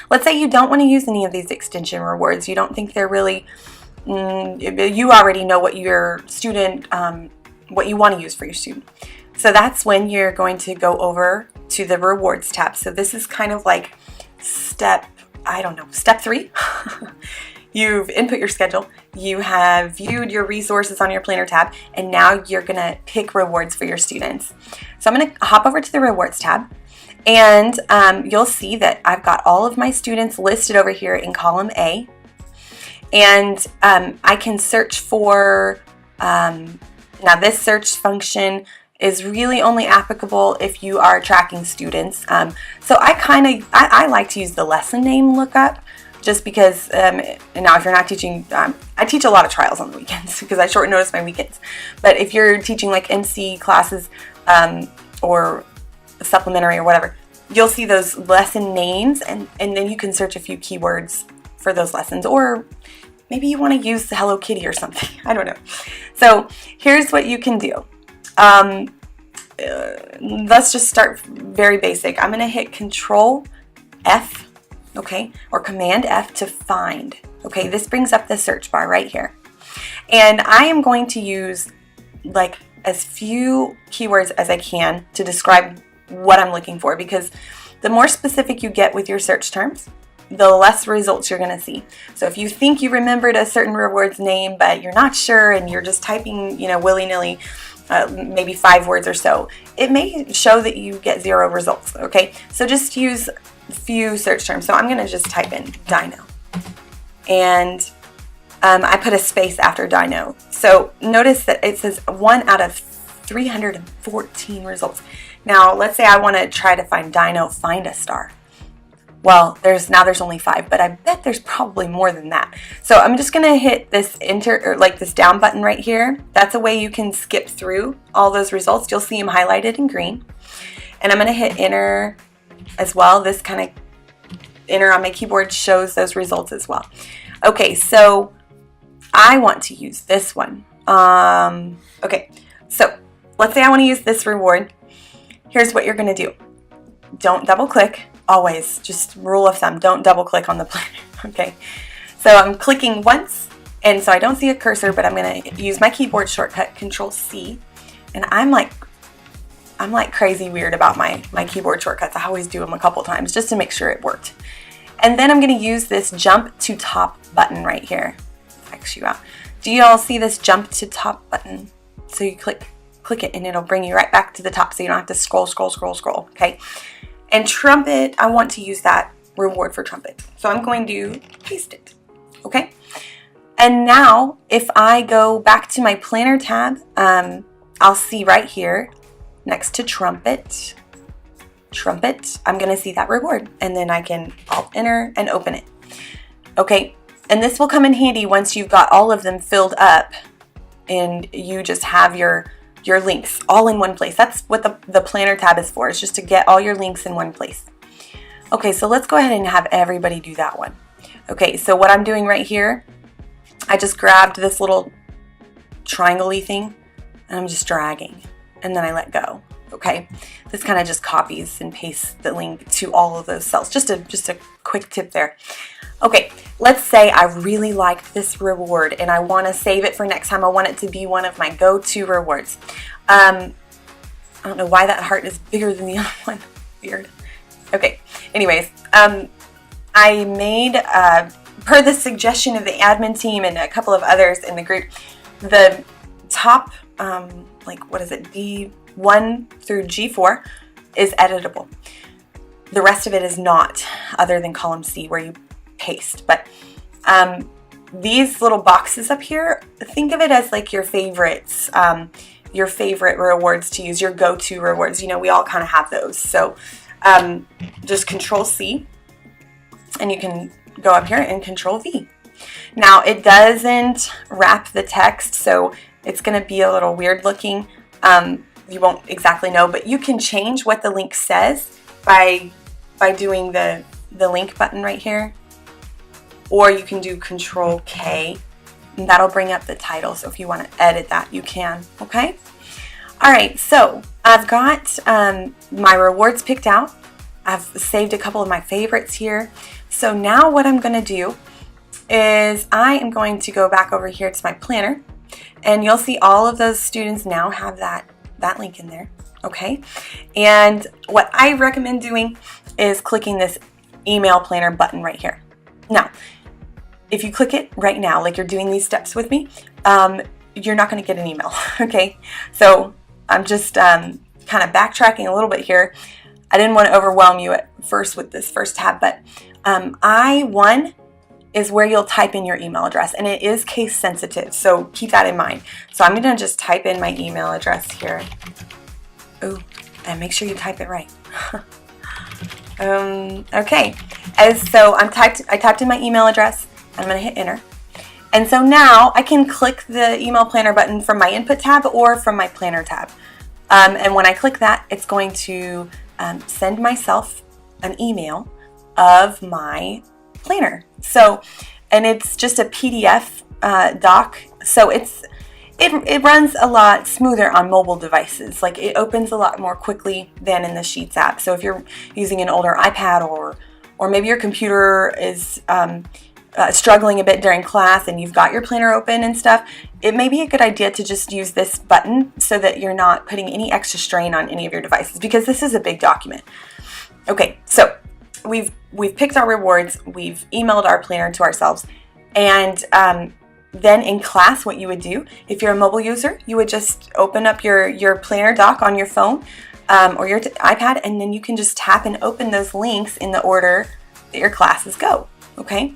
Let's say you don't want to use any of these extension rewards. You don't think they're really, you already know what your student, what you want to use for your student. So that's when you're going to go over to the rewards tab. So this is kind of like step 3. You've input your schedule, you have viewed your resources on your planner tab, and now you're gonna pick rewards for your students. So I'm gonna hop over to the rewards tab, and you'll see that I've got all of my students listed over here in column A, and I can search for, now this search function is really only applicable if you are tracking students. So I like to use the lesson name lookup, just because, and now if you're not teaching, I teach a lot of trials on the weekends because I short notice my weekends. But if you're teaching like MC classes or supplementary or whatever, you'll see those lesson names, and then you can search a few keywords for those lessons, or maybe you want to use the Hello Kitty or something. I don't know. So here's what you can do. Let's just start very basic. I'm going to hit Control F. Okay, or Command F to find. Okay, this brings up the search bar right here. And I am going to use like as few keywords as I can to describe what I'm looking for, because the more specific you get with your search terms, the less results you're going to see. So if you think you remembered a certain reward's name, but you're not sure and you're just typing, willy-nilly, maybe 5 words or so, it may show that you get 0 results. Okay, so just use few search terms. So I'm going to just type in dino, and I put a space after dino. So notice that it says 1 out of 314 results. Now let's say I want to try to find dino find a star. Well, there's only 5, but I bet there's probably more than that. So I'm just going to hit this enter, or like this down button right here. That's a way you can skip through all those results. You'll see them highlighted in green. And I'm going to hit enter as well. This kind of enter on my keyboard shows those results as well. Okay, so I want to use this one. Okay, so let's say I want to use this reward. Here's what you're going to do. Don't double click. Always, just rule of thumb, don't double click on the planner. Okay, so I'm clicking once, and so I don't see a cursor, but I'm going to use my keyboard shortcut Control C, and I'm like crazy weird about my keyboard shortcuts. I always do them a couple times just to make sure it worked. And then I'm going to use this jump to top button right here. X you out. Do you all see this jump to top button? So you click it and it'll bring you right back to the top, so you don't have to scroll. Okay. And trumpet, I want to use that reward for trumpet. So I'm going to paste it. Okay. And now if I go back to my planner tab, I'll see right here next to trumpet, I'm going to see that reward, and then I can Alt Enter and open it. Okay, and this will come in handy once you've got all of them filled up and you just have your links all in one place. That's what the planner tab is for. It's just to get all your links in one place. Okay, so let's go ahead and have everybody do that one. Okay, so what I'm doing right here, I just grabbed this little triangle-y thing and I'm just dragging, and then I let go. Okay, this kind of just copies and pastes the link to all of those cells. Just a quick tip there. Okay, let's say I really like this reward and I want to save it for next time. I want it to be one of my go-to rewards. I don't know why that heart is bigger than the other one. Weird. Okay, anyways, I made, per the suggestion of the admin team and a couple of others in the group, the top, D1 through G4 is editable. The rest of it is not, other than column C where you paste. But these little boxes up here, think of it as like your favorites, your favorite rewards to use, your go-to rewards. You know, we all kind of have those. So just Control C, and you can go up here and Control V. Now it doesn't wrap the text, so it's going to be a little weird looking. You won't exactly know, but you can change what the link says by doing the link button right here, or you can do Control K, and that'll bring up the title. So if you want to edit that, you can. Okay. All right. So I've got my rewards picked out. I've saved a couple of my favorites here. So now what I'm going to do is I am going to go back over here to my planner, and you'll see all of those students now have that link in there, okay? And what I recommend doing is clicking this email planner button right here. Now, if you click it right now, like you're doing these steps with me, you're not going to get an email, okay? So I'm just kind of backtracking a little bit here. I didn't want to overwhelm you at first with this first tab, but I-1 is where you'll type in your email address, and it is case sensitive, so keep that in mind. So I'm going to just type in my email address here. Ooh, and make sure you type it right. Okay, so I typed in my email address. I'm going to hit enter. And so now I can click the email planner button from my input tab or from my planner tab. And when I click that, it's going to send myself an email of my planner. So, and it's just a PDF doc. So it runs a lot smoother on mobile devices. Like it opens a lot more quickly than in the Sheets app. So if you're using an older iPad or maybe your computer is struggling a bit during class and you've got your planner open and stuff, it may be a good idea to just use this button so that you're not putting any extra strain on any of your devices, because this is a big document. Okay, so we've picked our rewards, we've emailed our planner to ourselves, and then in class what you would do, if you're a mobile user, you would just open up your planner doc on your phone or your iPad, and then you can just tap and open those links in the order that your classes go, okay?